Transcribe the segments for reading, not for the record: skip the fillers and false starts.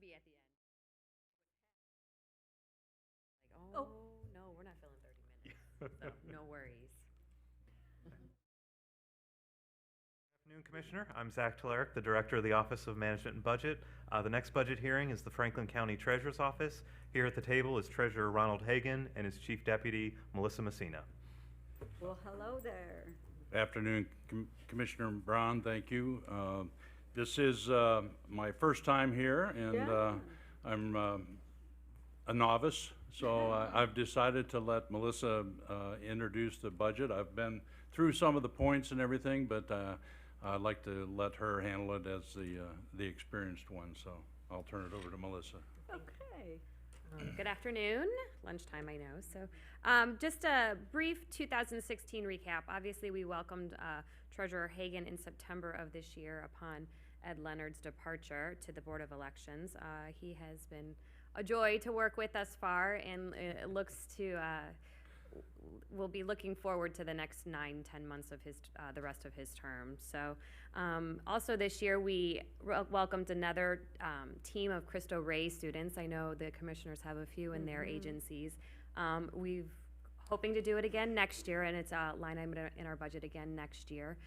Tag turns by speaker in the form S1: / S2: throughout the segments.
S1: be at the end. Like,
S2: Oh.
S1: no, we're not filling 30 minutes. So, no worries.
S3: Good afternoon, Commissioner. I'm Zach Tillerick, the Director of the Office of Management and Budget. The next budget hearing is the Franklin County Treasurer's Office. Here at the table is Treasurer Ronald Hagan and his Chief Deputy, Melissa Messina.
S2: Well, hello there.
S4: Afternoon, Commissioner Braun, thank you. This is my first time here, and
S2: Yeah.
S4: I'm a novice, so I've decided to let Melissa introduce the budget. I've been through some of the points and everything, but I'd like to let her handle it as the experienced one, so I'll turn it over to Melissa.
S2: Okay.
S1: Good afternoon, lunchtime I know. So just a brief 2016 recap. Obviously, we welcomed Treasurer Hagan in September of this year upon Ed Leonard's departure to the Board of Elections. He has been a joy to work with thus far, and it looks to, we'll be looking forward to the next 9-10 months of his, the rest of his term. So also this year, we welcomed another team of Cristo Rey students. I know the commissioners have a few in their agencies. We've hoping to do it again next year, and it's a line item in our budget again next year.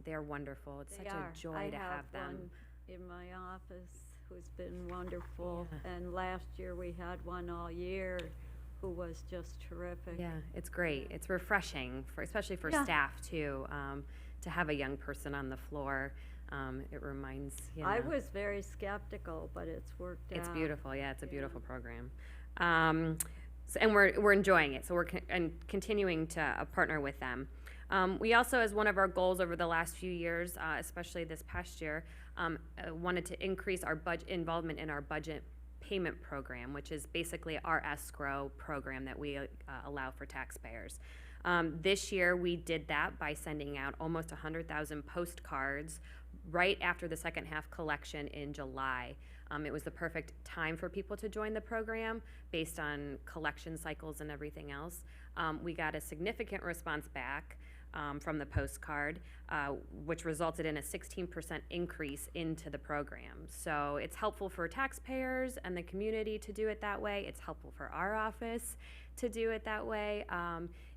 S1: They're wonderful. It's such a joy to have them.
S2: I have one in my office who's been wonderful, and last year we had one all year who was just terrific.
S1: Yeah, it's great. It's refreshing, especially for staff too, to have a young person on the floor. It reminds, you know.
S2: I was very skeptical, but it's worked out.
S1: It's beautiful. Yeah, it's a beautiful program. And we're enjoying it. So we're continuing to partner with them. We also, as one of our goals over the last few years, especially this past year, wanted to increase our involvement in our budget payment program, which is basically our escrow program that we allow for taxpayers. This year, we did that by sending out almost 100,000 postcards right after the second half collection in July. It was the perfect time for people to join the program based on collection cycles and everything else. We got a significant response back from the postcard, which resulted in a 16% increase into the program. So it's helpful for taxpayers and the community to do it that way. It's helpful for our office to do it that way.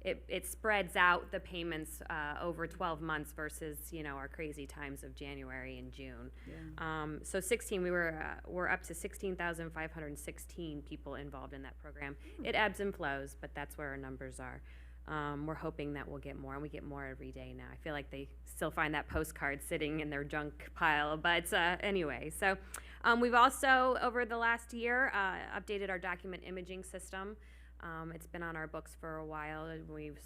S1: It spreads out the payments over 12 months versus, you know, our crazy times of January and June.
S2: Yeah.
S1: So we're up to 16,516 people involved in that program. It ebbs and flows, but that's where our numbers are. We're hoping that we'll get more, and we get more every day now. I feel like they still find that postcard sitting in their junk pile, but anyway. So we've also, over the last year, updated our document imaging system. It's been on our books for a while, and we've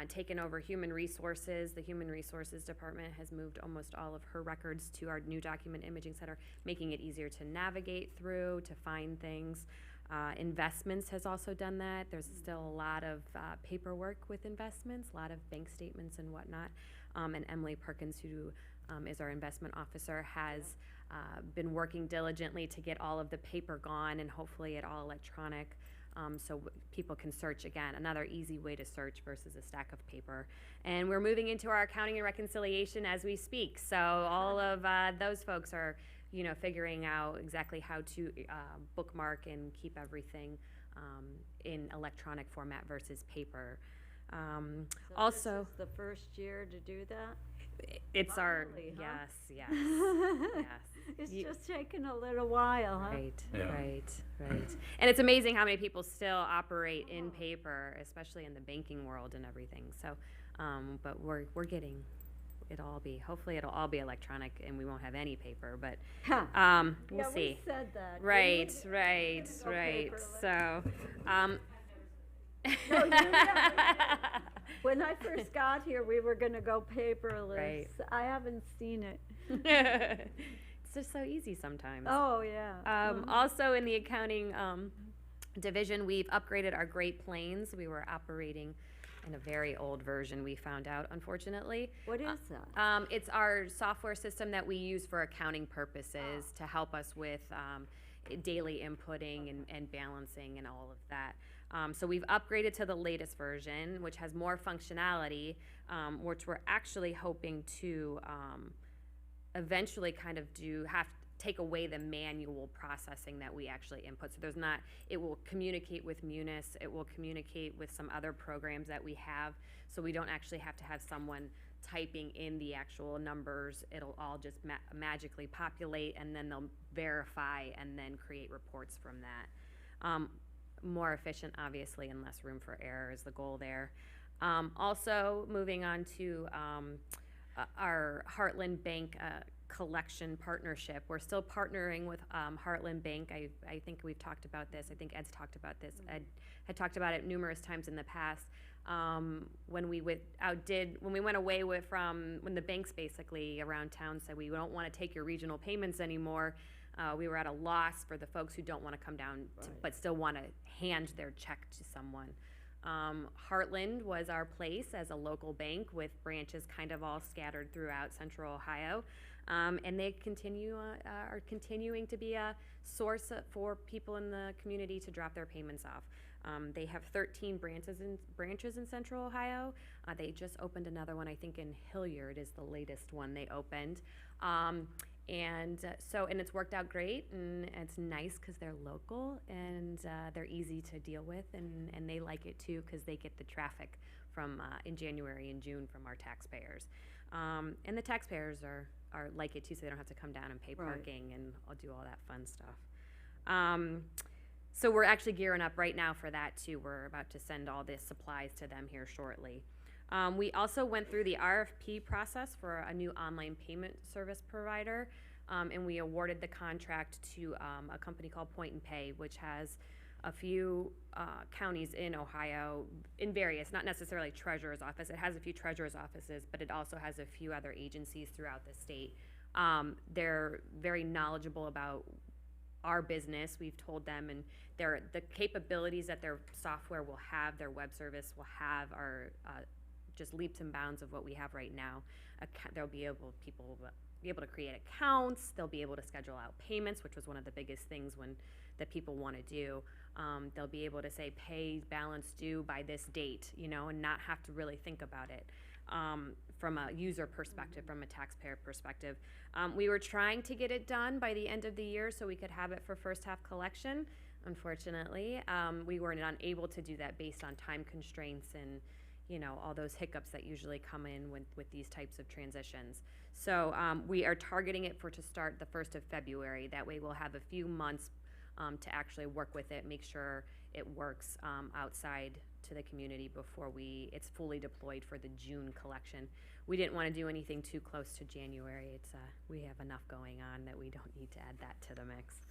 S1: taken over human resources. The Human Resources Department has moved almost all of her records to our new document imaging center, making it easier to navigate through, to find things. Investments has also done that. There's still a lot of paperwork with investments, a lot of bank statements and whatnot. And Emily Perkins, who is our investment officer, has been working diligently to get all of the paper gone and hopefully it all electronic. So people can search again, another easy way to search versus a stack of paper. And we're moving into our accounting and reconciliation as we speak. So all of those folks are, you know, figuring out exactly how to bookmark and keep everything in electronic format versus paper.
S2: So
S1: Also,
S2: this is the first year to do that?
S1: it's our,
S2: Finally, huh?
S1: yes, yes.
S2: It's just taken a little while, huh?
S1: Right,
S4: Yeah.
S1: right. And it's amazing how many people still operate in paper, especially in the banking world and everything. So, but we're getting hopefully it'll all be electronic and we won't have any paper, but
S2: Huh.
S1: we'll
S2: Yeah,
S1: see.
S2: we said that. didn't
S1: Right,
S2: we?
S1: right,
S2: Go
S1: right.
S2: paperless.
S1: So,
S2: No, you never did. When I first got here, we were gonna go paperless.
S1: Right.
S2: I haven't seen it.
S1: it's just so easy sometimes.
S2: Oh, yeah.
S1: Also in the accounting division, we've upgraded our Great Plains. We were operating in a very old version, we found out, unfortunately.
S2: What is that?
S1: It's our software system that we use for accounting purposes to help us with daily inputting and balancing and all of that. So we've upgraded to the latest version, which has more functionality, which we're actually hoping to eventually kind of take away the manual processing that we actually input. So there's not, it will communicate with Munis, it will communicate with some other programs that we have, so we don't actually have to have someone typing in the actual numbers. It'll all just magically populate, and then they'll verify and then create reports from that. More efficient, obviously, and less room for error is the goal there. Also, moving on to our Heartland Bank collection partnership. We're still partnering with Heartland Bank. I think we've talked about this. I think Ed's talked about this. Ed had talked about it numerous times in the past. When we went away from when the banks basically around town said we don't want to take your regional payments anymore, we were at a loss for the folks who don't want to come down to, but still want to hand their check to someone. Heartland was our place as a local bank with branches kind of all scattered throughout Central Ohio. And they are continuing to be a source for people in the community to drop their payments off. They have 13 branches in Central Ohio. They just opened another one, I think in Hilliard is the latest one they opened. And it's worked out great, and it's nice because they're local and they're easy to deal with, and they like it too because they get the traffic from in January and June from our taxpayers. And the taxpayers are like it too, so they don't have to come down and pay parking and I'll do all that fun stuff. So we're actually gearing up right now for that too. We're about to send all the supplies to them here shortly. We also went through the RFP process for a new online payment service provider, and we awarded the contract to a company called Point and Pay, which has a few counties in Ohio, in various, not necessarily treasurer's office. It has a few treasurer's offices, but it also has a few other agencies throughout the state. They're very knowledgeable about our business. We've told them, and the capabilities that their software will have, their web service will have, are just leaps and bounds of what we have right now. People will be able to create accounts. They'll be able to schedule out payments, which was one of the biggest things that people want to do. They'll be able to say pay balance due by this date, and not have to really think about it from a user perspective, from a taxpayer perspective. We were trying to get it done by the end of the year so we could have it for first half collection. Unfortunately, we were not able to do that based on time constraints and all those hiccups that usually come in with these types of transitions. So we are targeting it to start the 1st of February. That way we'll have a few months to actually work with it, make sure it works outside to the community before it's fully deployed for the June collection. We didn't want to do anything too close to January. We have enough going on that we don't need to add that to the mix.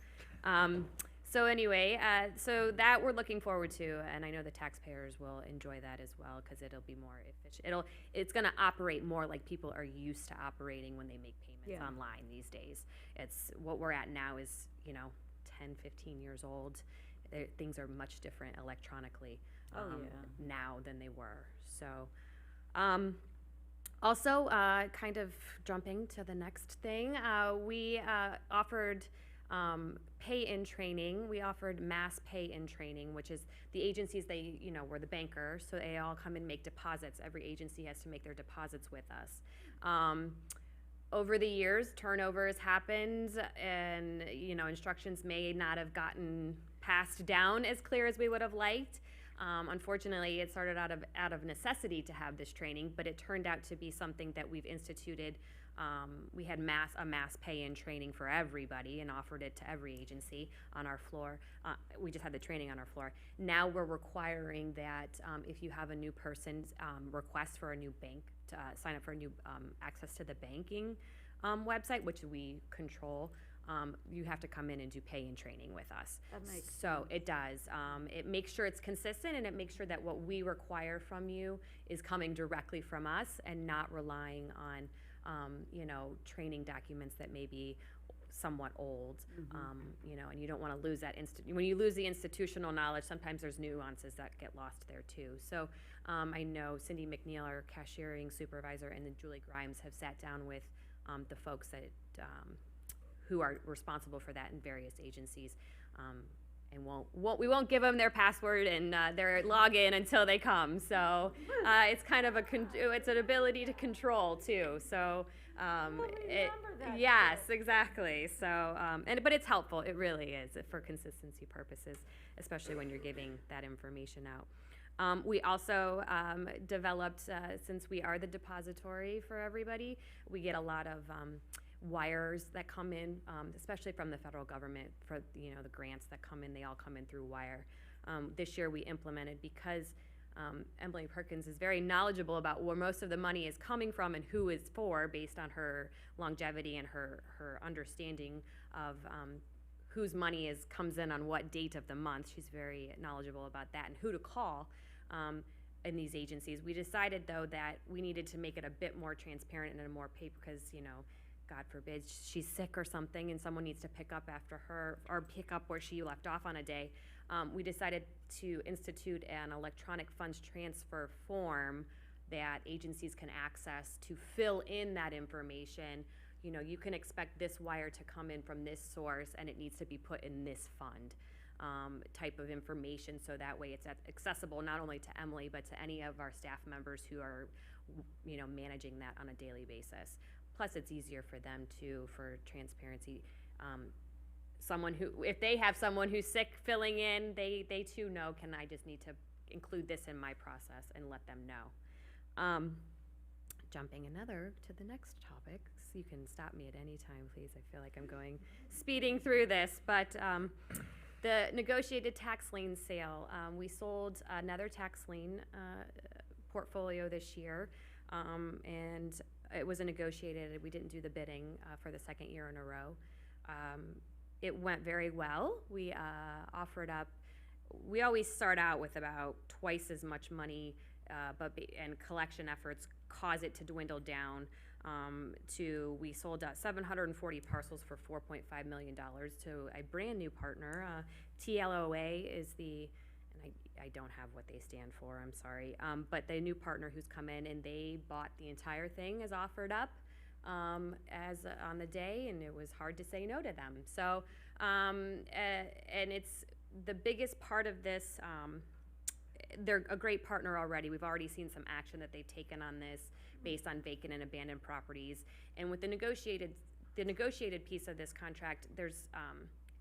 S1: So anyway, so that we're looking forward to, and I know the taxpayers will enjoy that as well because it'll be more efficient. It's going to operate more like people are used to operating when they make payments online these days. It's what we're at now is 10, 15 years old. Things are much different electronically now than they were. So also kind of jumping to the next thing, we offered pay-in training. We offered mass pay-in training, which is the agencies, we're the banker, so they all come and make deposits. Every agency has to make their deposits with us. Over the years, turnover has happened, and instructions may not have gotten passed down as clear as we would have liked. Unfortunately, it started out of necessity to have this training, but it turned out to be something that we've instituted. We had a mass pay-in training for everybody and offered it to every agency on our floor. We just had the training on our floor. Now we're requiring that if you have a new person's request for a new bank to sign up for a new access to the banking website, which we control, you have to come in and do pay-in training with us.
S2: That makes
S1: sense. It does. It makes sure it's consistent, and it makes sure that what we require from you is coming directly from us and not relying on training documents that may be somewhat old, and you don't want to lose that. When you lose the institutional knowledge, sometimes there's nuances that get lost there too. So I know Cindy McNeil, our cashiering supervisor, and then Julie Grimes have sat down with the folks that who are responsible for that in various agencies, and we won't give them their password and their login until they come. So it's kind of it's an ability to control too. So yes, exactly. So but it's helpful. It really is for consistency purposes, especially when you're giving that information out. We also developed, since we are the depository for everybody, we get a lot of wires that come in, especially from the federal government for, the grants that come in, they all come in through wire. This year we implemented, because Emily Perkins is very knowledgeable about where most of the money is coming from and who is for, based on her longevity and her understanding of whose money comes in on what date of the month. She's very knowledgeable about that and who to call in these agencies. We decided, though, that we needed to make it a bit more transparent and a more paper, because, God forbid she's sick or something and someone needs to pick up after her or pick up where she left off on a day. We decided to institute an electronic funds transfer form that agencies can access to fill in that information. You can expect this wire to come in from this source and it needs to be put in this fund, type of information, so that way it's accessible not only to Emily but to any of our staff members who are managing that on a daily basis. Plus, it's easier for them too, for transparency. Someone who, if they have someone who's sick filling in, they too know, I just need to include this in my process and let them know. Jumping to the next topic, so you can stop me at any time, please. I feel like I'm speeding through this, but the negotiated tax lien sale. We sold another tax lien portfolio this year, and it was negotiated. We didn't do the bidding for the second year in a row. It went very well. We offered up, we always start out with about twice as much money, and collection efforts cause it to dwindle down we sold 740 parcels for $4.5 million to a brand new partner. TLOA is I don't have what they stand for, I'm sorry. But the new partner who's come in, and they bought the entire thing as offered up as on the day, and it was hard to say no to them. So, and it's the biggest part of this. They're a great partner already. We've already seen some action that they've taken on this based on vacant and abandoned properties. And with the negotiated piece of this contract,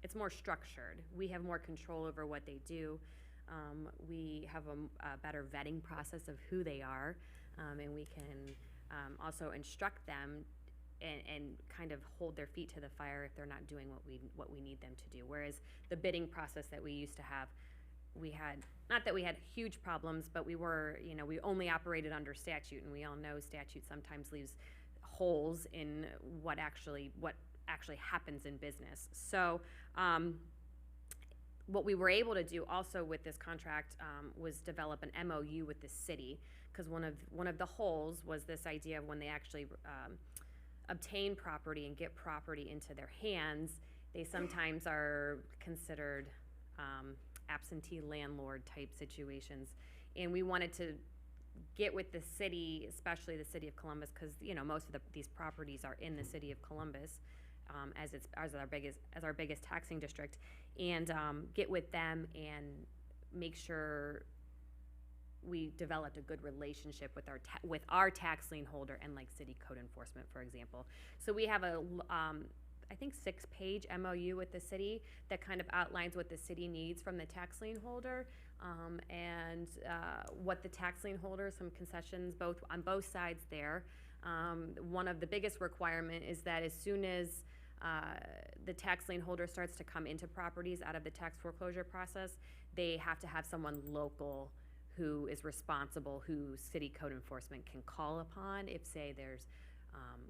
S1: it's more structured. We have more control over what they do. We have a better vetting process of who they are, and we can also instruct them and kind of hold their feet to the fire if they're not doing what we need them to do. Whereas the bidding process that we used to have, not that we had huge problems, but we only operated under statute, and we all know statute sometimes leaves holes in what actually happens in business. So what we were able to do also with this contract was develop an MOU with the city, because one of the holes was this idea of when they actually obtain property and get property into their hands, they sometimes are considered absentee landlord type situations. And we wanted to get with the city, especially the city of Columbus, because most of these properties are in the city of Columbus, as our biggest taxing district, and get with them and make sure we developed a good relationship with our tax lien holder and like city code enforcement, for example. So we have I think 6-page MOU with the city that kind of outlines what the city needs from the tax lien holder, and what the tax lien holder, some concessions on both sides there. One of the biggest requirement is that as soon as the tax lien holder starts to come into properties out of the tax foreclosure process, they have to have someone local who is responsible, who city code enforcement can call upon if, say, there's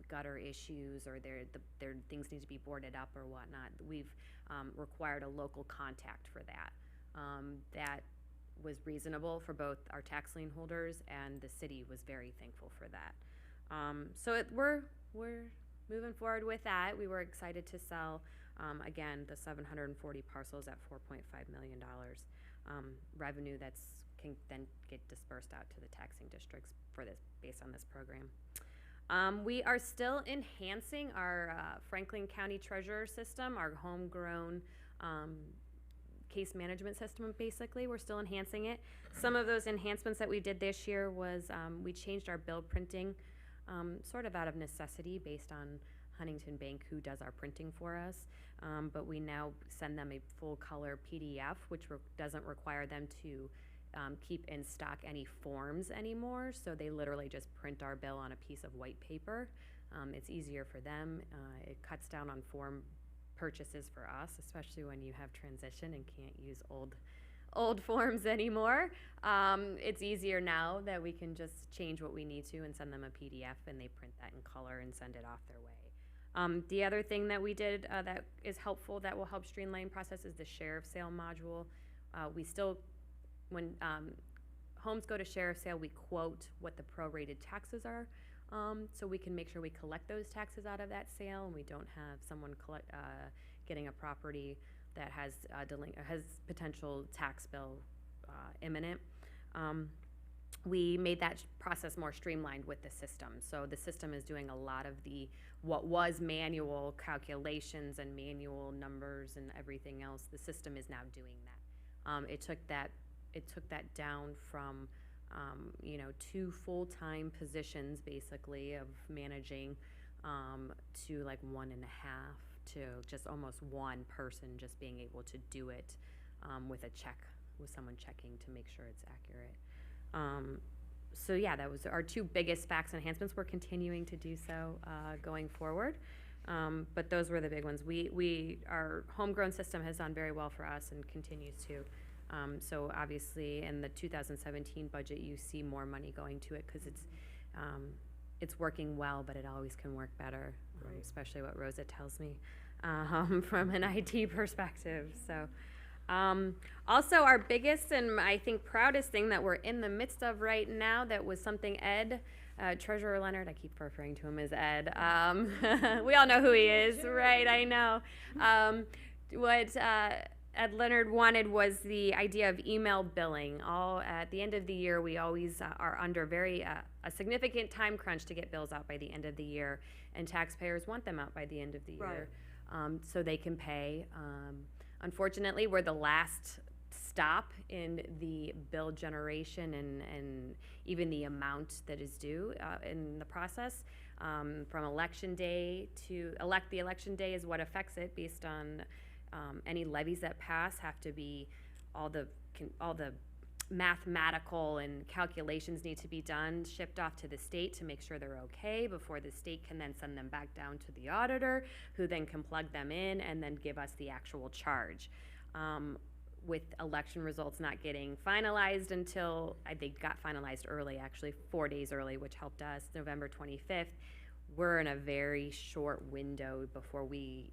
S1: gutter issues or their things need to be boarded up or whatnot. We've required a local contact for that. That was reasonable for both our tax lien holders, and the city was very thankful for that. So we're moving forward with that. We were excited to sell, again, the 740 parcels at $4.5 million revenue can then get dispersed out to the taxing districts based on this program. We are still enhancing our Franklin County Treasurer system, our homegrown case management system, basically. We're still enhancing it. Some of those enhancements that we did this year was, we changed our bill printing, sort of out of necessity based on Huntington Bank, who does our printing for us. But we now send them a full color PDF, which doesn't require them to keep in stock any forms anymore. So they literally just print our bill on a piece of white paper. It's easier for them. It cuts down on form purchases for us, especially when you have transition and can't use old forms anymore. It's easier now that we can just change what we need to and send them a PDF, and they print that in color and send it off their way. The other thing that we did that is helpful, that will help streamline process, is the sheriff sale module. We still, when homes go to sheriff sale, we quote what the prorated taxes are, so we can make sure we collect those taxes out of that sale, and we don't have someone getting a property that has potential tax bill imminent. We made that process more streamlined with the system. So the system is doing a lot of what was manual calculations and manual numbers and everything else. The system is now doing that. It took that down from 2 full-time positions basically of managing to like 1.5 to just almost one person just being able to do it with someone checking to make sure it's accurate. So yeah, that was our 2 biggest fax enhancements. We're continuing to do so going forward, but those were the big ones. Our homegrown system has done very well for us and continues to. So obviously in the 2017 budget, you see more money going to it because it's working well, but it always can work better, especially what Rosa tells me from an IT perspective. So. Also, our biggest and I think proudest thing that we're in the midst of right now, that was something Ed, Treasurer Leonard, I keep referring to him as Ed. We all know who he is, right? I know. What Ed Leonard wanted was the idea of email billing. At the end of the year, we always are under a significant time crunch to get bills out by the end of the year, and taxpayers want them out by the end of the year, so they can pay. Unfortunately, we're the last stop in the bill generation and even the amount that is due in the process. From election day the election day is what affects it, based on any levies that pass have to be, all the mathematical and calculations need to be done, shipped off to the state to make sure they're okay before the state can then send them back down to the auditor, who then can plug them in and then give us the actual charge. With election results not getting finalized until, they got finalized early, actually 4 days early, which helped us, November 25th. We're in a very short window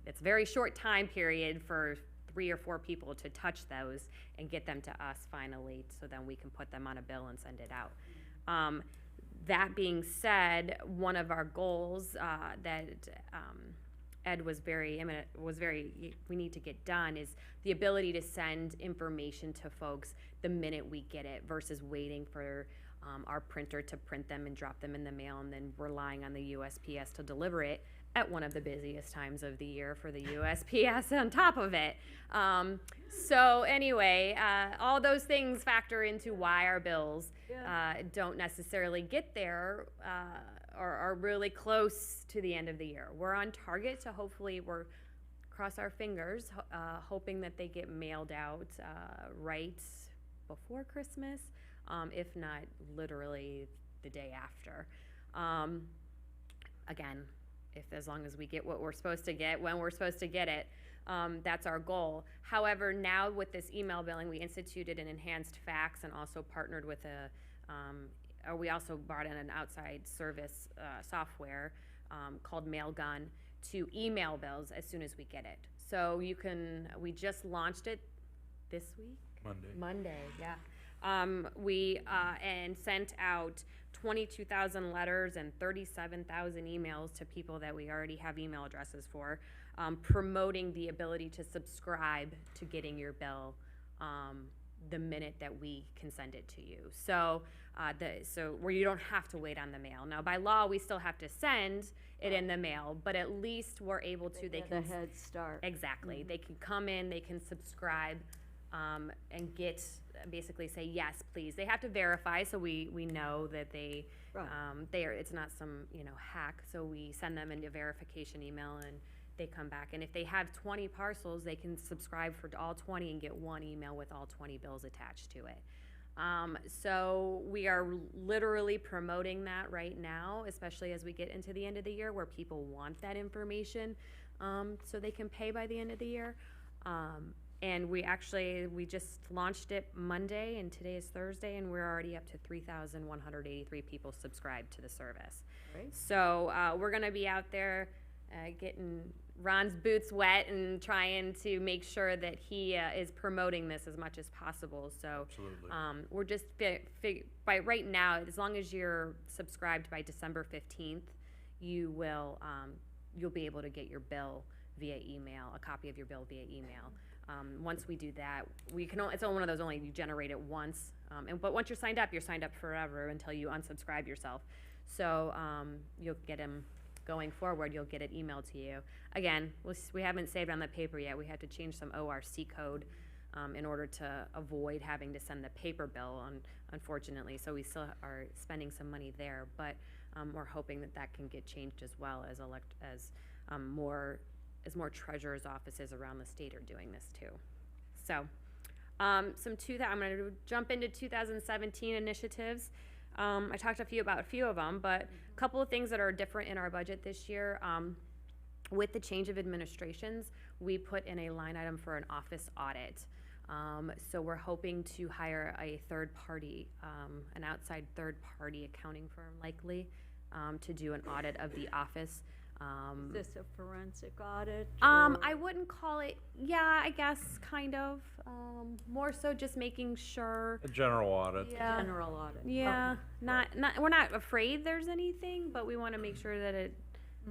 S1: it's a very short time period for 3 or 4 people to touch those and get them to us finally, so then we can put them on a bill and send it out. That being said, one of our goals that Ed we need to get done is the ability to send information to folks the minute we get it, versus waiting for our printer to print them and drop them in the mail, and then relying on the USPS to deliver it at one of the busiest times of the year for the USPS on top of it. So anyway, all those things factor into why our bills don't necessarily get there or are really close to the end of the year. We're on target to hopefully, cross our fingers, hoping that they get mailed out right before Christmas, if not literally the day after. Again, as long as we get what we're supposed to get when we're supposed to get it, that's our goal. However, now with this email billing, we instituted an enhanced fax and also partnered with we also brought in an outside service software called Mailgun to email bills as soon as we get it. So we just launched it this week? Monday, yeah. We and sent out 22,000 letters and 37,000 emails to people that we already have email addresses for, promoting the ability to subscribe to getting your bill the minute that we can send it to you. So where you don't have to wait on the mail. Now, by law, we still have to send it in the mail, but at least we're able to.
S2: They get a head start.
S1: Exactly. Mm-hmm. They can come in, they can subscribe and basically say, yes, please. They have to verify, so we know that they are, it's not some, hack. So we send them a verification email and they come back. And if they have 20 parcels, they can subscribe for all 20 and get one email with all 20 bills attached to it. So we are literally promoting that right now, especially as we get into the end of the year where people want that information, so they can pay by the end of the year. And we just launched it Monday, and today is Thursday, and we're already up to 3,183 people subscribed to the service.
S2: Great.
S1: So we're gonna be out there getting Ron's boots wet and trying to make sure that he is promoting this as much as possible. So
S4: Absolutely.
S1: we're just by right now, as long as you're subscribed by December 15th, you'll be able to get your bill via email, a copy of your bill via email. Once we do that, it's one of those only you generate it once. But once you're signed up forever until you unsubscribe yourself. So you'll get them going forward. You'll get it emailed to you. Again, we haven't saved on the paper yet. We had to change some ORC code in order to avoid having to send the paper bill, unfortunately. So we still are spending some money there, but we're hoping that can get changed as well as more treasurer's offices around the state are doing this too. So I'm going to jump into 2017 initiatives. I talked about a few of them, but a couple of things that are different in our budget this year. With the change of administrations, we put in a line item for an office audit. So we're hoping to hire a third party, an outside third party accounting firm likely, to do an audit of the office.
S2: Is this a forensic audit?
S1: I wouldn't call it, I guess, kind of. More so just making sure.
S4: A general audit.
S1: Yeah.
S2: General audit?
S1: Yeah,
S2: Okay.
S1: we're not afraid there's anything, but we want to make sure that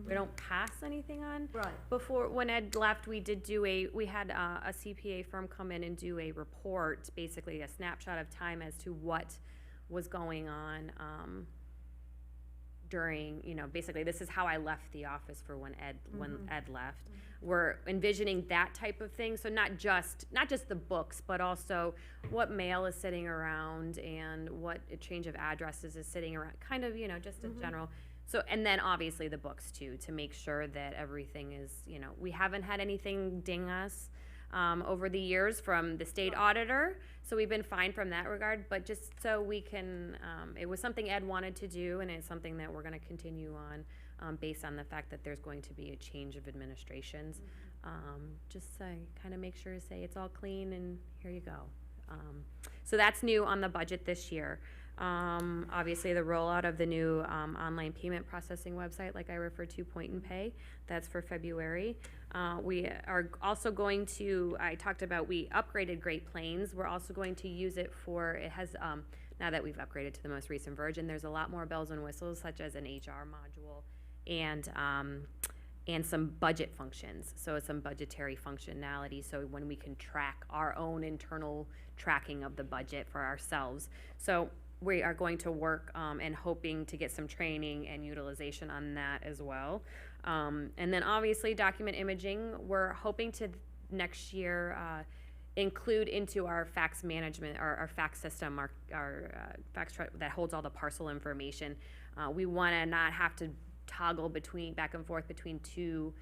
S1: we don't pass anything on.
S2: Right.
S1: When Ed left, we had a CPA firm come in and do a report, basically a snapshot of time as to what was going on, during, basically this is how I left the office for when Ed left. We're envisioning that type of thing. So not just the books, but also what mail is sitting around and what a change of addresses is sitting around, kind of, just a general. So, and then obviously the books too, to make sure that everything is, we haven't had anything ding us over the years from the state auditor. So we've been fine from that regard, but just so we can, it was something Ed wanted to do, and it's something that we're gonna continue on, based on the fact that there's going to be a change of administrations. Just kind of make sure to say it's all clean and here you go. So that's new on the budget this year. Obviously the rollout of the new online payment processing website, like I referred to, Point and Pay, that's for February. We are also going to, I talked about, we upgraded Great Plains. We're also going to use it it has, now that we've upgraded to the most recent version, there's a lot more bells and whistles, such as an HR module and some budget functions. So some budgetary functionality, so when we can track our own internal tracking of the budget for ourselves. So we are going to work and hoping to get some training and utilization on that as well. And then obviously document imaging, we're hoping to next year include into our fax management, our fax system, our fax that holds all the parcel information. We want to not have to toggle back and forth between two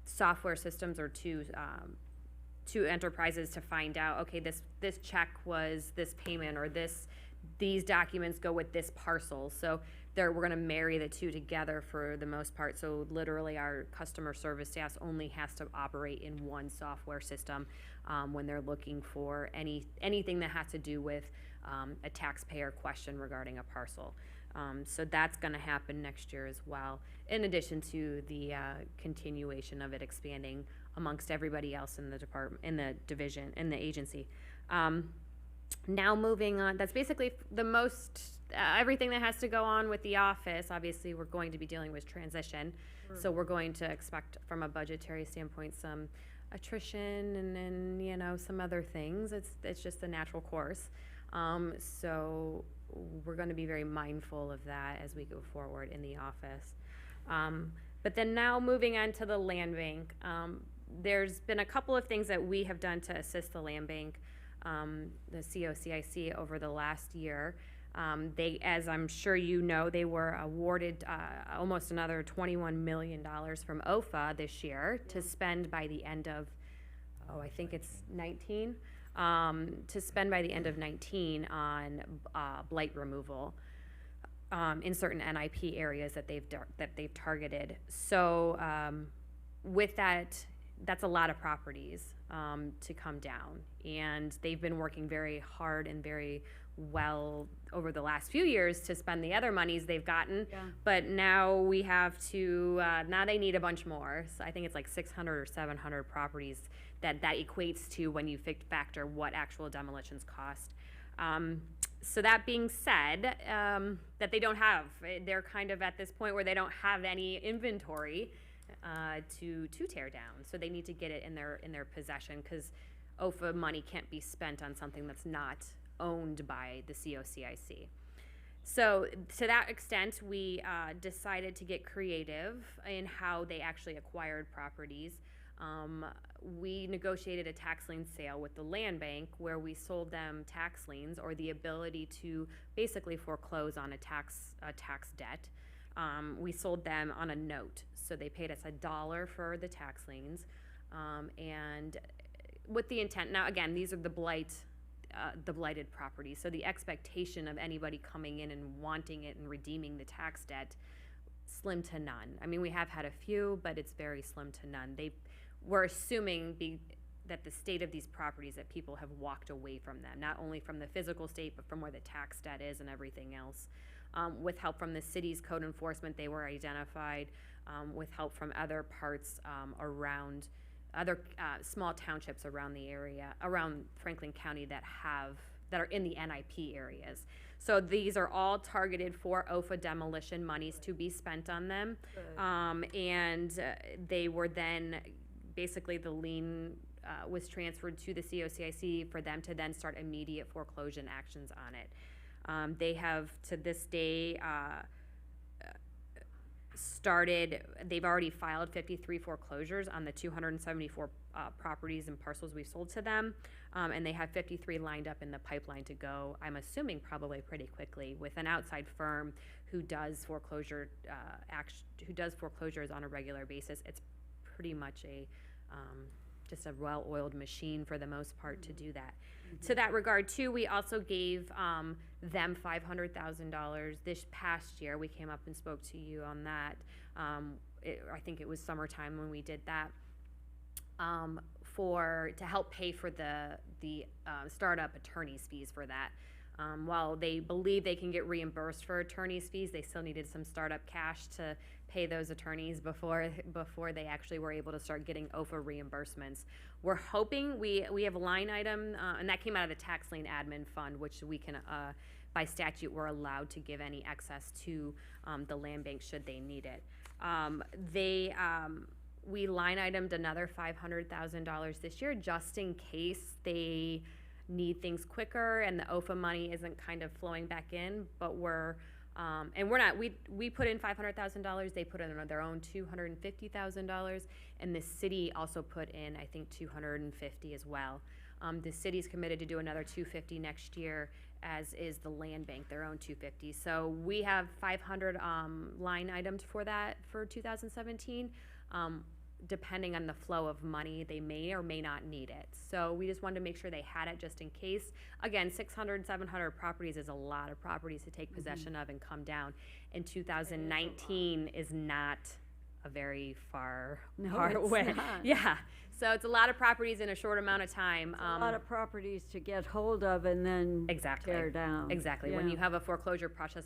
S1: software systems or two enterprises to find out, okay, this check was this payment, or these documents go with this parcel. So we're going to marry the two together for the most part. So literally our customer service staff only has to operate in one software system when they're looking for anything that has to do with a taxpayer question regarding a parcel. So that's going to happen next year as well, in addition to the continuation of it expanding amongst everybody else in the department, in the division, in the agency. Now moving on, that's basically the most, everything that has to go on with the office. Obviously, we're going to be dealing with transition. So we're going to expect, from a budgetary standpoint, some attrition and then, some other things. It's just the natural course. So we're going to be very mindful of that as we go forward in the office. But then now moving on to the land bank. There's been a couple of things that we have done to assist the land bank. the COCIC over the last year. They, as I'm sure you know, they were awarded almost another $21 million from OFA this year to spend by the end of, I think it's 19, to spend by the end of 19 on blight removal in certain NIP areas that they've targeted. So with that, that's a lot of properties to come down, and they've been working very hard and very well over the last few years to spend the other monies they've gotten.
S2: Yeah.
S1: But now we have to, now they need a bunch more. So I think it's like 600 or 700 properties that equates to when you factor what actual demolitions cost. So that being said, that they don't have, they're kind of at this point where they don't have any inventory to tear down. So they need to get it in their possession, because OFA money can't be spent on something that's not owned by the COCIC. So to that extent, we decided to get creative in how they actually acquired properties. We negotiated a tax lien sale with the land bank, where we sold them tax liens, or the ability to basically foreclose on a tax debt. We sold them on a note, so they paid us $1 for the tax liens, and with the intent. Now, again, these are the blighted properties, so the expectation of anybody coming in and wanting it and redeeming the tax debt, slim to none. I mean, we have had a few, but it's very slim to none. We're assuming that the state of these properties, that people have walked away from them, not only from the physical state, but from where the tax debt is and everything else. With help from the city's code enforcement, they were identified. With help from other parts around, other small townships around the area, around Franklin County, that are in the NIP areas. So these are all targeted for OFA demolition monies to be spent on them. And they were then, basically the lien was transferred to the COCIC for them to then start immediate foreclosure actions on it. They have, to this day, they've already filed 53 foreclosures on the 274 properties and parcels we sold to them, and they have 53 lined up in the pipeline to go, I'm assuming probably pretty quickly, with an outside firm who does foreclosures on a regular basis. It's pretty much just a well-oiled machine for the most part to do that. To that regard too, we also gave them $500,000 this past year. We came up and spoke to you on that. I think it was summertime when we did that, to help pay for the startup attorney's fees for that. While they believe they can get reimbursed for attorney's fees, they still needed some startup cash to pay those attorneys before they actually were able to start getting OFA reimbursements. We're hoping, we have a line item, and that came out of the tax lien admin fund, which we can, by statute, we're allowed to give any excess to the land bank should they need it. We line itemed another $500,000 this year, just in case they need things quicker and the OFA money isn't kind of flowing back in. But we put in $500,000, they put in their own $250,000, and the city also put in, I think, $250,000 as well. The city's committed to do another $250,000 next year, as is the land bank, their own $250,000. So we have $500,000 line items for that for 2017. Depending on the flow of money, they may or may not need it. So we just wanted to make sure they had it just in case. Again, 600, 700 properties is a lot of properties to take possession of and come down. And 2019 is not a very far away.
S2: Not.
S1: Yeah. So it's a lot of properties in a short amount of time.
S2: A lot of properties to get hold of and then
S1: Exactly.
S2: tear down.
S1: Exactly.
S2: Yeah.
S1: When you have a foreclosure process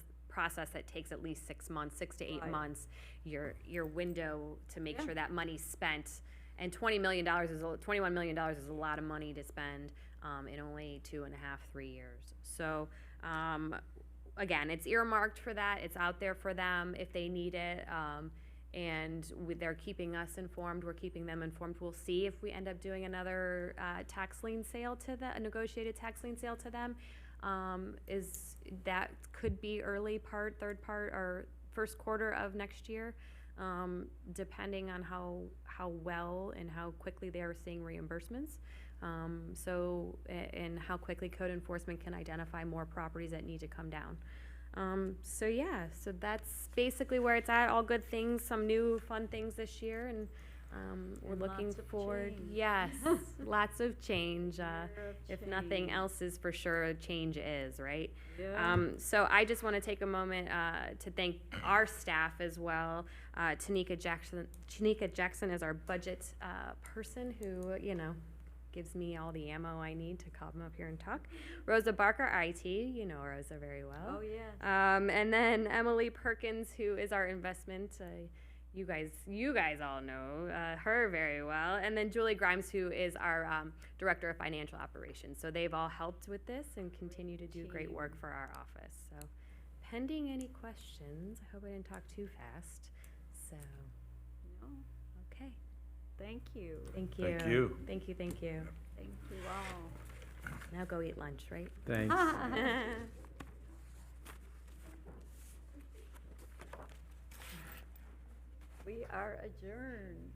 S1: that takes at least 6 months, 6 to 8
S2: Right.
S1: months, your window to make
S2: Yeah.
S1: sure that money's spent, and $21 million is a lot of money to spend in only 2.5, 3 years. So again, it's earmarked for that. It's out there for them if they need it. And they're keeping us informed. We're keeping them informed. We'll see if we end up doing another tax lien sale to a negotiated tax lien sale to them. That could be early part, third part, or first quarter of next year, depending on how well and how quickly they are seeing reimbursements. And how quickly code enforcement can identify more properties that need to come down. So yeah, so that's basically where it's at. All good things, some new fun things this year, and we're
S2: And
S1: looking
S2: lots of
S1: forward.
S2: change.
S1: Yes, lots of change.
S2: Year of
S1: If nothing
S2: change.
S1: else is for sure, change is, right?
S2: Yeah.
S1: So I just want to take a moment to thank our staff as well. Tanika Jackson is our budget person who, gives me all the ammo I need to come up here and talk. Rosa Barker, IT, you know Rosa very well.
S2: Oh, yes.
S1: And then Emily Perkins, who is our investment. You guys all know her very well. And then Julie Grimes, who is our director of financial operations. So they've all helped with this and continue to do great work for our office. So pending any questions, I hope I didn't talk too fast. So,
S2: No,
S1: okay.
S2: thank you.
S1: Thank you.
S4: Thank you.
S1: Thank you, thank you.
S2: Thank you all.
S1: Now go eat lunch, right?
S5: Thanks.
S2: We are adjourned.